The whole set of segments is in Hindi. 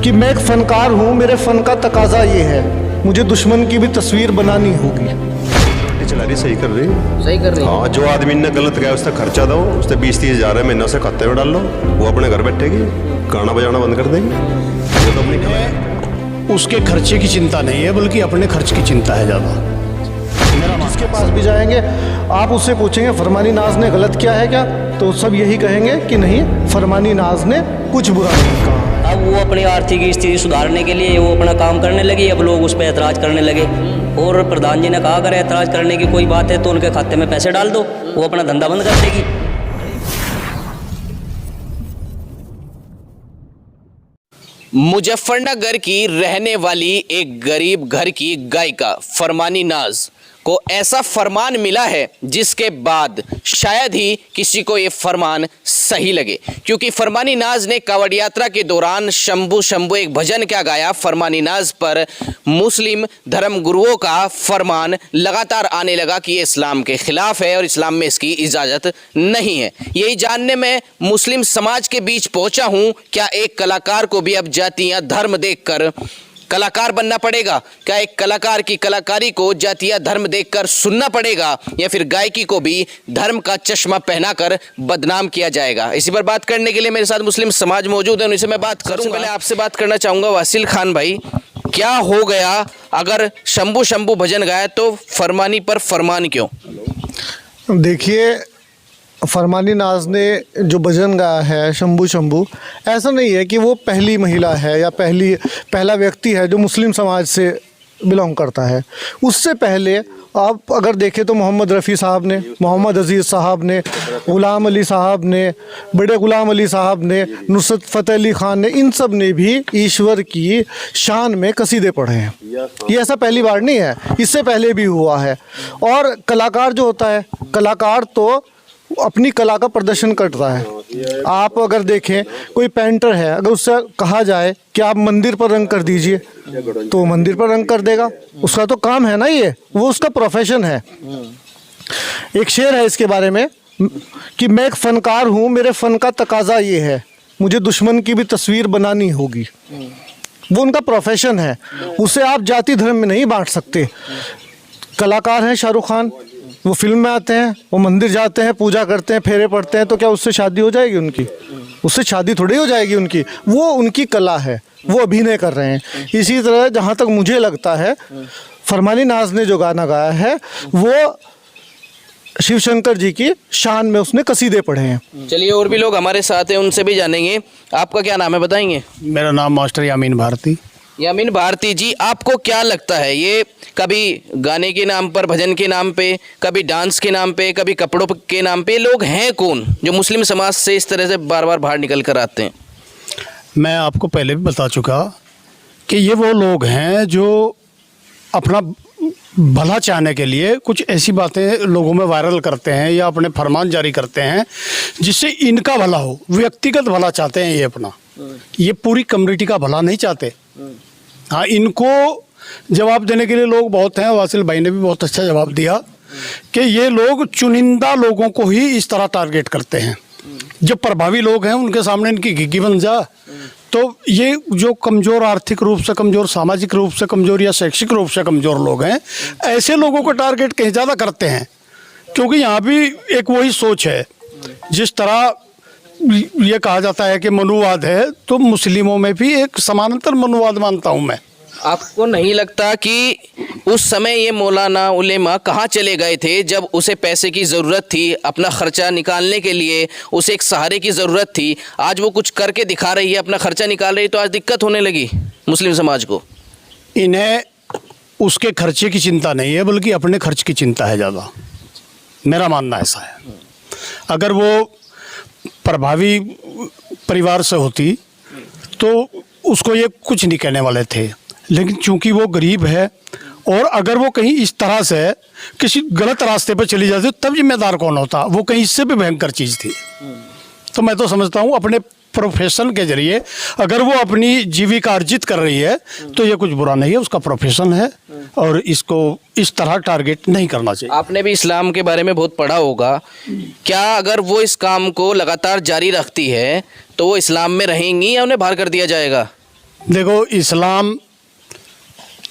कि मैं एक फनकार हूँ, मेरे फन का तकाजा ये है, मुझे दुश्मन की भी तस्वीर बनानी होगी। चला रही सही कर रही रही। हाँ, जो आदमी ने गलत किया उसका खर्चा दो, उससे 20-30 हज़ार महीना से खाते में डाल लो, वो अपने घर बैठेगी, गाना बजाना बंद कर देगी। ये तो अपनी उसके खर्चे की चिंता नहीं है, बल्कि अपने खर्च की चिंता है ज़्यादा। जिसके पास भी जाएंगे आप उससे पूछेंगे फरमानी नाज ने गलत किया है क्या, तो सब यही कहेंगे कि नहीं, फरमानी नाज ने कुछ बुरा नहीं कहा। अब वो अपनी आर्थिक स्थिति सुधारने के लिए वो अपना काम करने लगी, अब लोग उस पर ऐतराज करने लगे। और प्रधान जी ने कहा अगर ऐतराज करने की कोई बात है तो उनके खाते में पैसे डाल दो, वो अपना धंधा बंद कर देगी। मुजफ्फरनगर की रहने वाली एक गरीब घर की गायिका फरमानी नाज को ऐसा फरमान मिला है जिसके बाद शायद ही किसी को ये फरमान सही लगे, क्योंकि फरमानी नाज ने कावड़ यात्रा के दौरान शंभू शंभू एक भजन क्या गाया। फरमानी नाज पर मुस्लिम धर्म गुरुओं का फरमान लगातार आने लगा कि ये इस्लाम के खिलाफ है और इस्लाम में इसकी इजाज़त नहीं है। यही जानने में मुस्लिम समाज के बीच पहुंचा हूं, क्या एक कलाकार को भी अब जातियां धर्म देखकर कलाकार बनना पड़ेगा? क्या एक कलाकार की कलाकारी को जातीय धर्म देखकर सुनना पड़ेगा, या फिर गायकी को भी धर्म का चश्मा पहनाकर बदनाम किया जाएगा? इसी पर बात करने के लिए मेरे साथ मुस्लिम समाज मौजूद है, उनसे मैं बात करूंगा। पहले आपसे बात करना चाहूंगा वासिल खान भाई, क्या हो गया अगर शंभू शंभू भजन गाया तो फरमानी पर फरमान क्यों? देखिए, फरमानी नाज ने जो भजन गाया है शंभू शंभू, ऐसा नहीं है कि वो पहली महिला है या पहला व्यक्ति है जो मुस्लिम समाज से बिलोंग करता है। उससे पहले आप अगर देखें तो मोहम्मद रफ़ी साहब ने, मोहम्मद अजीज़ साहब ने, ग़ुलाम अली साहब ने, बड़े ग़ुलाम अली साहब ने, नुसरत फ़तेह अली ख़ान ने, इन सब ने भी ईश्वर की शान में कसीदे पढ़े हैं। ये ऐसा पहली बार नहीं है, इससे पहले भी हुआ है। और कलाकार जो होता है, कलाकार तो अपनी कला का प्रदर्शन करता है। आप अगर देखें कोई पेंटर है, अगर उससे कहा जाए कि आप मंदिर पर रंग कर दीजिए तो मंदिर पर रंग कर देगा, उसका तो काम है ना, ये वो उसका प्रोफेशन है। एक शेर है इसके बारे में कि मैं एक फनकार हूँ, मेरे फ़न का तकाजा ये है, मुझे दुश्मन की भी तस्वीर बनानी होगी। वो उनका प्रोफेशन है, उसे आप जाति धर्म में नहीं बांट सकते। कलाकार हैं शाहरुख खान, वो फिल्म में आते हैं, वो मंदिर जाते हैं, पूजा करते हैं, फेरे पड़ते हैं, तो क्या उससे शादी हो जाएगी उनकी? उससे शादी थोड़ी हो जाएगी उनकी। वो उनकी कला है, वो अभिनय कर रहे हैं। इसी तरह जहाँ तक मुझे लगता है फरमानी नाज ने जो गाना गाया है वो शिव शंकर जी की शान में उसने कसीदे पढ़े हैं। चलिए, और भी लोग हमारे साथ हैं, उनसे भी जानेंगे। आपका क्या नाम है, बताएंगे? मेरा नाम मास्टर यामीन भारती। यामीन भारती जी, आपको क्या लगता है ये कभी गाने के नाम पर, भजन के नाम पे, कभी डांस के नाम पे, कभी कपड़ों के नाम पे, लोग हैं कौन जो मुस्लिम समाज से इस तरह से बार बार बाहर निकल कर आते हैं? मैं आपको पहले भी बता चुका कि ये वो लोग हैं जो अपना भला चाहने के लिए कुछ ऐसी बातें लोगों में वायरल करते हैं या अपने फरमान जारी करते हैं जिससे इनका भला हो, व्यक्तिगत भला चाहते हैं ये अपना। ये पूरी कम्युनिटी का भला नहीं चाहते। हाँ, इनको जवाब देने के लिए लोग बहुत हैं। वासिल भाई ने भी बहुत अच्छा जवाब दिया कि ये लोग चुनिंदा लोगों को ही इस तरह टारगेट करते हैं। जो प्रभावी लोग हैं उनके सामने इनकी घिघी बन जा, तो ये जो कमज़ोर, आर्थिक रूप से कमज़ोर, सामाजिक रूप से कमज़ोर या शैक्षिक रूप से कमज़ोर लोग हैं, ऐसे लोगों को टारगेट कहीं ज़्यादा करते हैं। क्योंकि यहाँ भी एक वही सोच है, जिस तरह ये कहा जाता है कि मनुवाद है, तो मुस्लिमों में भी एक समानांतर मनुवाद मानता हूँ मैं। आपको नहीं लगता कि उस समय ये मौलाना उलेमा कहाँ चले गए थे जब उसे पैसे की ज़रूरत थी, अपना ख़र्चा निकालने के लिए उसे एक सहारे की ज़रूरत थी? आज वो कुछ करके दिखा रही है, अपना ख़र्चा निकाल रही, तो आज दिक्कत होने लगी मुस्लिम समाज को। इन्हें उसके खर्चे की चिंता नहीं है, बल्कि अपने खर्च की चिंता है ज़्यादा। मेरा मानना ऐसा है। अगर वो प्रभावी परिवार से होती तो उसको ये कुछ नहीं कहने वाले थे, लेकिन चूंकि वो गरीब है और अगर वो कहीं इस तरह से किसी गलत रास्ते पर चली जाती तब जिम्मेदार कौन होता? वो कहीं इससे भी भयंकर चीज़ थी। तो मैं तो समझता हूँ अपने प्रोफेशन के जरिए अगर वो अपनी जीविका अर्जित कर रही है तो ये कुछ बुरा नहीं है, उसका प्रोफेशन है और इसको इस तरह टारगेट नहीं करना चाहिए। आपने भी इस्लाम के बारे में बहुत पढ़ा होगा, क्या अगर वो इस काम को लगातार जारी रखती है तो वो इस्लाम में रहेंगी या उन्हें बाहर कर दिया जाएगा? देखो, इस्लाम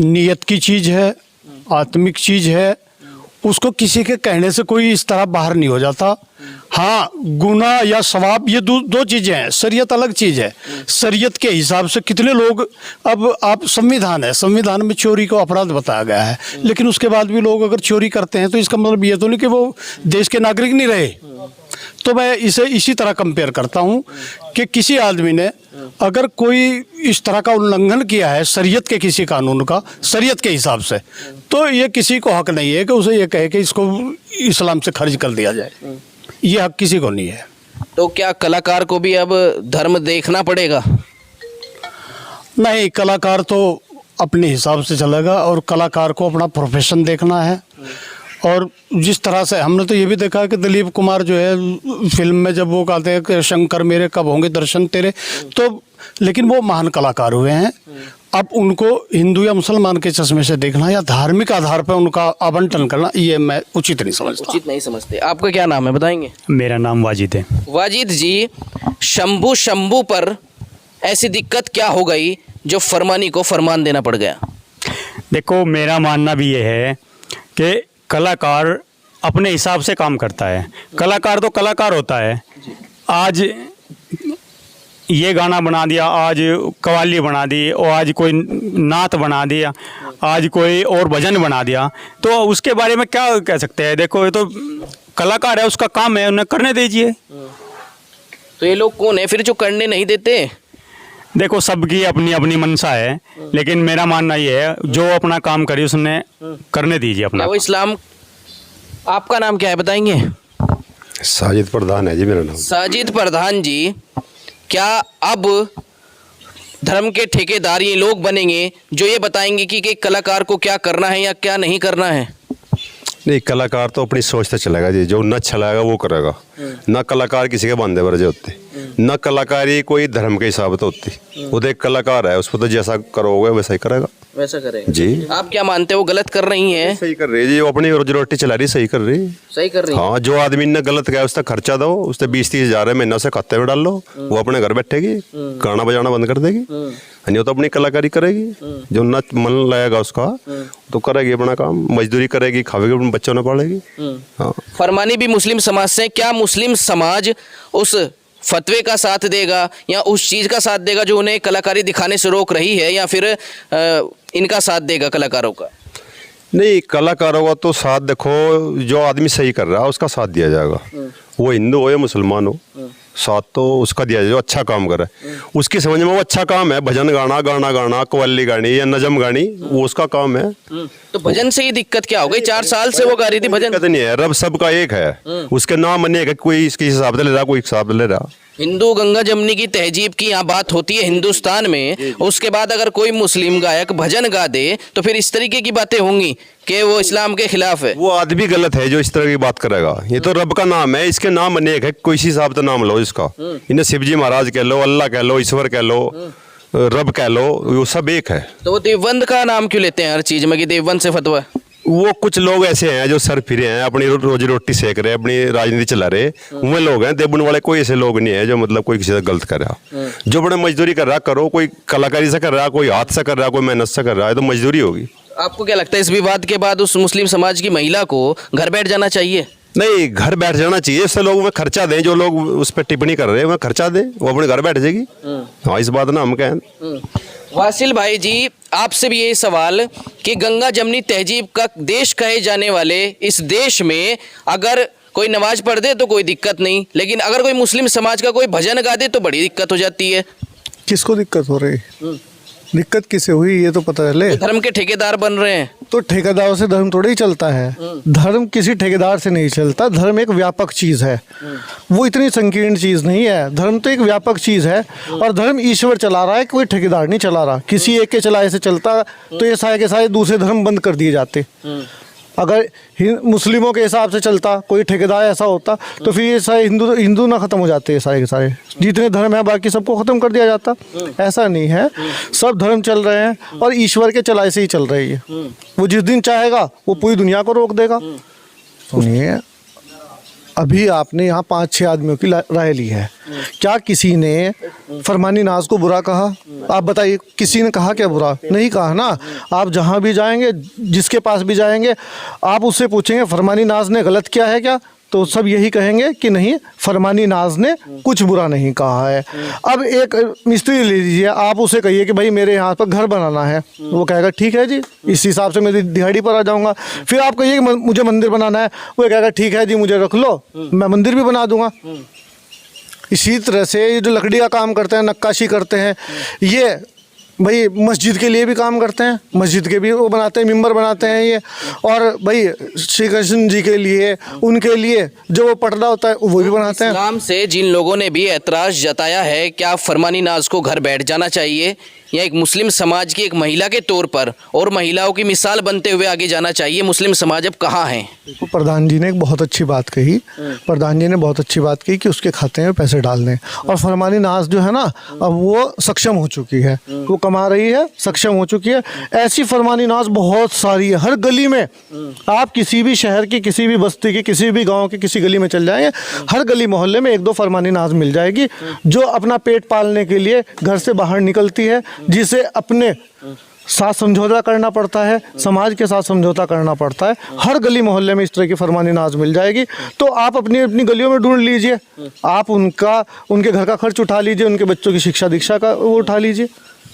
नियत की चीज़ है, आत्मिक चीज़ है। उसको किसी के कहने से कोई इस तरह बाहर नहीं हो जाता। हाँ, गुनाह या सवाब ये दो चीज़ें हैं। शरीयत अलग चीज़ है। शरीयत के हिसाब से कितने लोग, अब आप संविधान है, संविधान में चोरी को अपराध बताया गया है, लेकिन उसके बाद भी लोग अगर चोरी करते हैं तो इसका मतलब ये तो नहीं कि वो देश के नागरिक नहीं रहे। तो मैं इसे इसी तरह कंपेयर करता हूँ कि किसी आदमी ने अगर कोई इस तरह का उल्लंघन किया है शरीयत के किसी कानून का, शरीयत के हिसाब से, तो ये किसी को हक नहीं है कि उसे ये कहे कि इसको इस्लाम से खारिज कर दिया जाए। ये हक किसी को नहीं है। तो क्या कलाकार को भी अब धर्म देखना पड़ेगा? नहीं, कलाकार तो अपने हिसाब से चलेगा और कलाकार को अपना प्रोफेशन देखना है। और जिस तरह से हमने तो ये भी देखा कि दिलीप कुमार जो है फिल्म में जब वो कहते हैं कि शंकर मेरे कब होंगे दर्शन तेरे, तो लेकिन वो महान कलाकार हुए हैं। अब उनको हिंदू या मुसलमान के चश्मे से देखना या धार्मिक आधार पर उनका आवंटन करना, ये मैं उचित नहीं समझता। उचित नहीं समझते। आपका क्या नाम है, बताएंगे? मेरा नाम वाजिद है। वाजिद जी, शंभू पर ऐसी दिक्कत क्या हो गई जो फरमानी को फरमान देना पड़ गया? देखो, मेरा मानना भी ये है कि कलाकार अपने हिसाब से काम करता है। कलाकार तो कलाकार होता है। आज ये गाना बना दिया, आज कव्वाली बना दी, और आज कोई नात बना दिया, आज कोई और भजन बना दिया, तो उसके बारे में क्या कह सकते हैं? देखो, ये तो कलाकार है, उसका काम है, उन्हें करने दीजिए। तो ये लोग कौन है फिर जो करने नहीं देते? देखो, सबकी अपनी अपनी मंशा है, लेकिन मेरा मानना ये है जो अपना काम करे उसने करने दीजिए अपना। वो इस्लाम। आपका नाम क्या है, बताएंगे? साजिद प्रधान है जी मेरा नाम। साजिद प्रधान जी, क्या अब धर्म के ठेकेदार ये लोग बनेंगे जो ये बताएंगे कि कलाकार को क्या करना है या क्या नहीं करना है? नहीं, कलाकार तो अपनी सोच से चलेगा जी, जो न चलाएगा वो करेगा। ना कलाकार किसी के बांधे बरजे होते, न कलाकारी कोई धर्म के हिसाब से होती। वो तो एक कलाकार है, उसको तो जैसा करोगे वैसा ही करेगा। वैसा करेगा जी। आप क्या मानते हो, गलत कर रही हैं? सही कर रही है जी, वो अपनी रोजी रोटी चला रही, सही कर रही। सही कर रही हैं। हाँ, जो आदमी ने गलत किया उसका खर्चा दो, उससे 20-30 हज़ार महीना से खाते में डाल लो, वो अपने घर बैठेगी, गाना बजाना बंद कर देगी, नहीं तो अपनी कलाकारी करेगी। जो न मन लगेगा उसका तो करेगी अपना काम, मजदूरी करेगी, खावेगी, अपने बच्चों ने पढ़ेगी। हाँ। फरमानी भी मुस्लिम समाज से, क्या मुस्लिम समाज उस फतवे का साथ देगा या उस चीज़ का साथ देगा जो उन्हें कलाकारी दिखाने से रोक रही है, या फिर इनका साथ देगा कलाकारों का? नहीं, कलाकारों का तो साथ देखो, जो आदमी सही कर रहा है उसका साथ दिया जाएगा। वो हिंदू हो या मुसलमान हो, साथ तो उसका दिया जाए जो अच्छा काम करे। उसकी समझ में वो अच्छा काम है, भजन गाना, गाना गाना, कव्वाली गानी या नजम गानी, वो उसका काम है। तो भजन से ही दिक्कत क्या हो गई? 4 साल से वो गा रही थी भजन। दिक्कत नहीं है, रब सबका एक है, उसके नाम अनेक है, कोई इसके हिसाब से ले रहा, कोई हिसाब से ले रहा। हिंदू गंगा जमनी की तहजीब की यहाँ बात होती है हिंदुस्तान में, उसके बाद अगर कोई मुस्लिम गायक भजन गा दे तो फिर इस तरीके की बातें होंगी कि वो इस्लाम के खिलाफ है। वो आदमी गलत है जो इस तरह की बात करेगा। ये तो रब का नाम है, इसके नाम अनेक है, कोई इसी हिसाब से नाम लो इसका। इन्हें शिवजी महाराज कह लो, अल्लाह कह लो, ईश्वर कह लो, रब कह लो, वो सब एक है। तो वो देवबंद का नाम क्यों लेते हैं हर चीज में कि देवबंद से फतवा? वो कुछ लोग ऐसे हैं जो सर फिरे हैं, अपनी रोजी रोटी सेक रहे, अपनी राजनीति चला रहे, वो लोग हैं। देवबंद वाले कोई ऐसे लोग नहीं है जो मतलब कोई किसी से गलत कर रहा। जो बड़े मजदूरी कर रहा करो, कोई कलाकारी से कर रहा, कोई हाथ से कर रहा, कोई मेहनत से कर रहा है, तो मजदूरी होगी। आपको क्या लगता है इस विवाद के बाद उस मुस्लिम समाज की महिला को घर बैठ जाना चाहिए? नहीं, घर बैठ जाना चाहिए। इससे लोगों में खर्चा दें, जो लोग उस पर टिप्पणी कर रहे हैं वह खर्चा दें, वो अपने घर बैठ जाएगी। हाँ, इस बात ना हम कहें। वासिल भाई जी, आपसे भी यही सवाल कि गंगा जमनी तहजीब का देश कहे जाने वाले इस देश में अगर कोई नमाज पढ़ दे तो कोई दिक्कत नहीं, लेकिन अगर कोई मुस्लिम समाज का कोई भजन गा दे तो बड़ी दिक्कत हो जाती है। किसको दिक्कत हो रही? दिक्कत किसे हुई ये तो पता चले। तो धर्म के ठेकेदार बन रहे हैं। तो ठेकेदारों से धर्म थोड़ा ही चलता है। धर्म किसी ठेकेदार से नहीं चलता। धर्म एक व्यापक चीज़ है, वो इतनी संकीर्ण चीज़ नहीं है। धर्म तो एक व्यापक चीज़ है और धर्म ईश्वर चला रहा है, कोई ठेकेदार नहीं चला रहा। किसी एक के चलाए से चलता तो ये सारे के सारे दूसरे धर्म बंद कर दिए जाते। अगर मुस्लिमों के हिसाब से चलता, कोई ठेकेदार ऐसा होता तो फिर ये सारे हिंदू ना ख़त्म हो जाते। ये सारे के सारे जितने धर्म है बाकी सबको ख़त्म कर दिया जाता। ऐसा नहीं है, सब धर्म चल रहे हैं और ईश्वर के चलाए से ही चल रही है। वो जिस दिन चाहेगा वो पूरी दुनिया को रोक देगा। सुनिए, अभी आपने यहाँ 5-6 आदमियों की राय ली है, क्या किसी ने फरमानी नाज को बुरा कहा? आप बताइए, किसी ने कहा क्या बुरा? नहीं कहा ना। आप जहाँ भी जाएंगे, जिसके पास भी जाएंगे, आप उससे पूछेंगे फरमानी नाज ने गलत किया है क्या, तो सब यही कहेंगे कि नहीं, फरमानी नाज ने कुछ बुरा नहीं कहा है। अब एक मिस्त्री ले लीजिए, आप उसे कहिए कि भाई मेरे यहाँ पर घर बनाना है, वो कहेगा ठीक है जी, इस हिसाब से मेरी दिहाड़ी पर आ जाऊँगा। फिर आप कहिए कि मुझे मंदिर बनाना है, वो कहेगा ठीक है जी, मुझे रख लो, मैं मंदिर भी बना दूँगा। इसी तरह से ये जो लकड़ी का काम करते हैं, नक्काशी करते हैं, ये भाई मस्जिद के लिए भी काम करते हैं, मस्जिद के भी वो बनाते हैं, मिंबर बनाते हैं ये। और भाई श्री कृष्ण जी के लिए, उनके लिए जो वो पर्दा होता है वो भी बनाते हैं। इस्लाम से जिन लोगों ने भी ऐतराज़ जताया है, क्या फरमानी नाज को घर बैठ जाना चाहिए या एक मुस्लिम समाज की एक महिला के तौर पर और महिलाओं की मिसाल बनते हुए आगे जाना चाहिए? मुस्लिम समाज अब कहाँ है? देखो, प्रधान जी ने एक बहुत अच्छी बात कही, प्रधान जी ने बहुत अच्छी बात कही कि उसके खाते में पैसे डाल दें। और फरमानी नाज जो है ना, अब वो सक्षम हो चुकी है, वो कमा रही है, सक्षम हो चुकी है। ऐसी फरमानी नाज बहुत सारी है, हर गली में। आप किसी भी शहर की, किसी भी बस्ती की, किसी भी गाँव की किसी गली में चल जाएंगे, हर गली मोहल्ले में 1-2 फरमानी नाज मिल जाएगी, जो अपना पेट पालने के लिए घर से बाहर निकलती है, जिसे अपने साथ समझौता करना पड़ता है, समाज के साथ समझौता करना पड़ता है। हर गली मोहल्ले में इस तरह की फरमानी नाज मिल जाएगी। तो आप अपनी अपनी गलियों में ढूंढ लीजिए, आप उनके घर का खर्च उठा लीजिए, उनके बच्चों की शिक्षा दीक्षा का वो उठा लीजिए।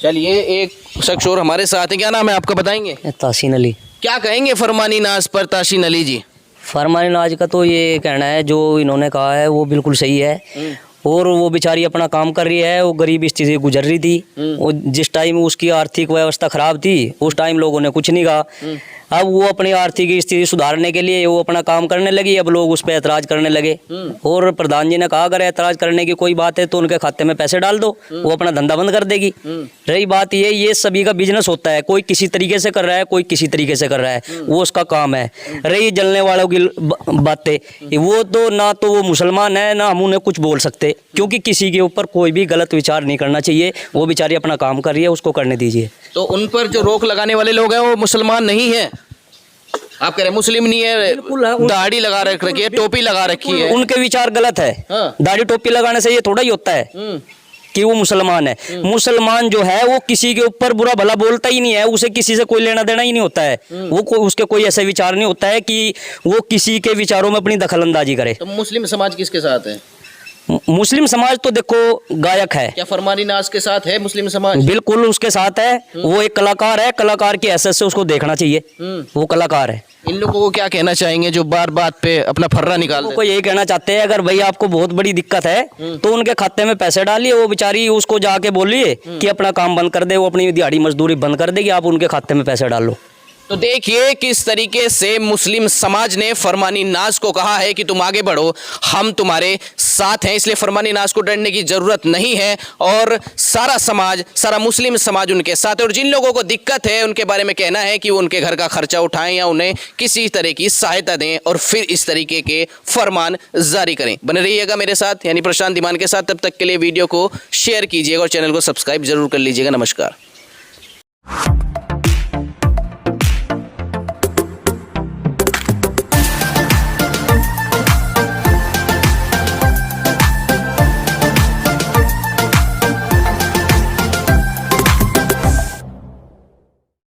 चलिए, एक शख्स और हमारे साथ है, क्या नाम है आपका, बताएंगे? तासीन अली। क्या कहेंगे फरमानी नाज पर तासीन अली जी? फरमानी नाज का तो ये कहना है, जो इन्होंने कहा है वो बिल्कुल सही है। और वो बेचारी अपना काम कर रही है, वो गरीब स्थिति से गुजर रही थी। वो जिस टाइम उसकी आर्थिक व्यवस्था खराब थी, उस टाइम लोगों ने कुछ नहीं कहा। अब वो अपनी आर्थिक स्थिति सुधारने के लिए वो अपना काम करने लगी, अब लोग उस पर ऐतराज़ करने लगे। और प्रधान जी ने कहा अगर ऐतराज़ करने की कोई बात है तो उनके खाते में पैसे डाल दो, वो अपना धंधा बंद कर देगी। रही बात ये सभी का बिजनेस होता है, कोई किसी तरीके से कर रहा है, कोई किसी तरीके से कर रहा है, वो उसका काम है। रही जलने वालों की बातें, वो तो ना तो वो मुसलमान है, ना हम उन्हें कुछ बोल सकते, क्योंकि किसी के ऊपर कोई भी गलत विचार नहीं करना चाहिए। वो बेचारी अपना काम कर रही है, उसको करने दीजिए। तो उन पर जो रोक लगाने वाले लोग हैं वो मुसलमान नहीं है? आप कह रहे हैं मुस्लिम नहीं है, दाढ़ी लगा रखी है, टोपी लगा रखी है, उनके विचार गलत है। हाँ। दाढ़ी टोपी लगाने से ये थोड़ा ही होता है कि वो मुसलमान है। मुसलमान जो है वो किसी के ऊपर बुरा भला बोलता ही नहीं है, उसे किसी से कोई लेना देना ही नहीं होता है। उसके कोई ऐसा विचार नहीं होता है कि वो किसी के विचारों में अपनी दखलंदाजी करे। तो मुस्लिम समाज किसके साथ है? मुस्लिम समाज तो देखो गायक है। क्या फरमानी नाज के साथ है मुस्लिम समाज? बिल्कुल उसके साथ है। वो एक कलाकार है, कलाकार की हैसियत से उसको देखना चाहिए, वो कलाकार है। इन लोगों को क्या कहना चाहेंगे जो बार बात पे अपना फर्रा निकाल को यही कहना चाहते हैं, अगर भाई आपको बहुत बड़ी दिक्कत है तो उनके खाते में पैसे डालिए। वो बेचारी उसको जाके बोलिए कि अपना काम बंद कर दे, वो अपनी दिहाड़ी मजदूरी बंद कर देगी, आप उनके खाते में पैसे डालो। तो देखिए किस तरीके से मुस्लिम समाज ने फरमानी नाज को कहा है कि तुम आगे बढ़ो, हम तुम्हारे साथ हैं, इसलिए फरमानी नाज को डरने की ज़रूरत नहीं है। और सारा समाज, सारा मुस्लिम समाज उनके साथ है। और जिन लोगों को दिक्कत है उनके बारे में कहना है कि वो उनके घर का खर्चा उठाएं या उन्हें किसी तरह की सहायता दें और फिर इस तरीके के फरमान जारी करें। बने रहिएगा मेरे साथ, यानी प्रशांत धीमान के साथ। तब तक के लिए वीडियो को शेयर कीजिएगा और चैनल को सब्सक्राइब जरूर कर लीजिएगा। नमस्कार।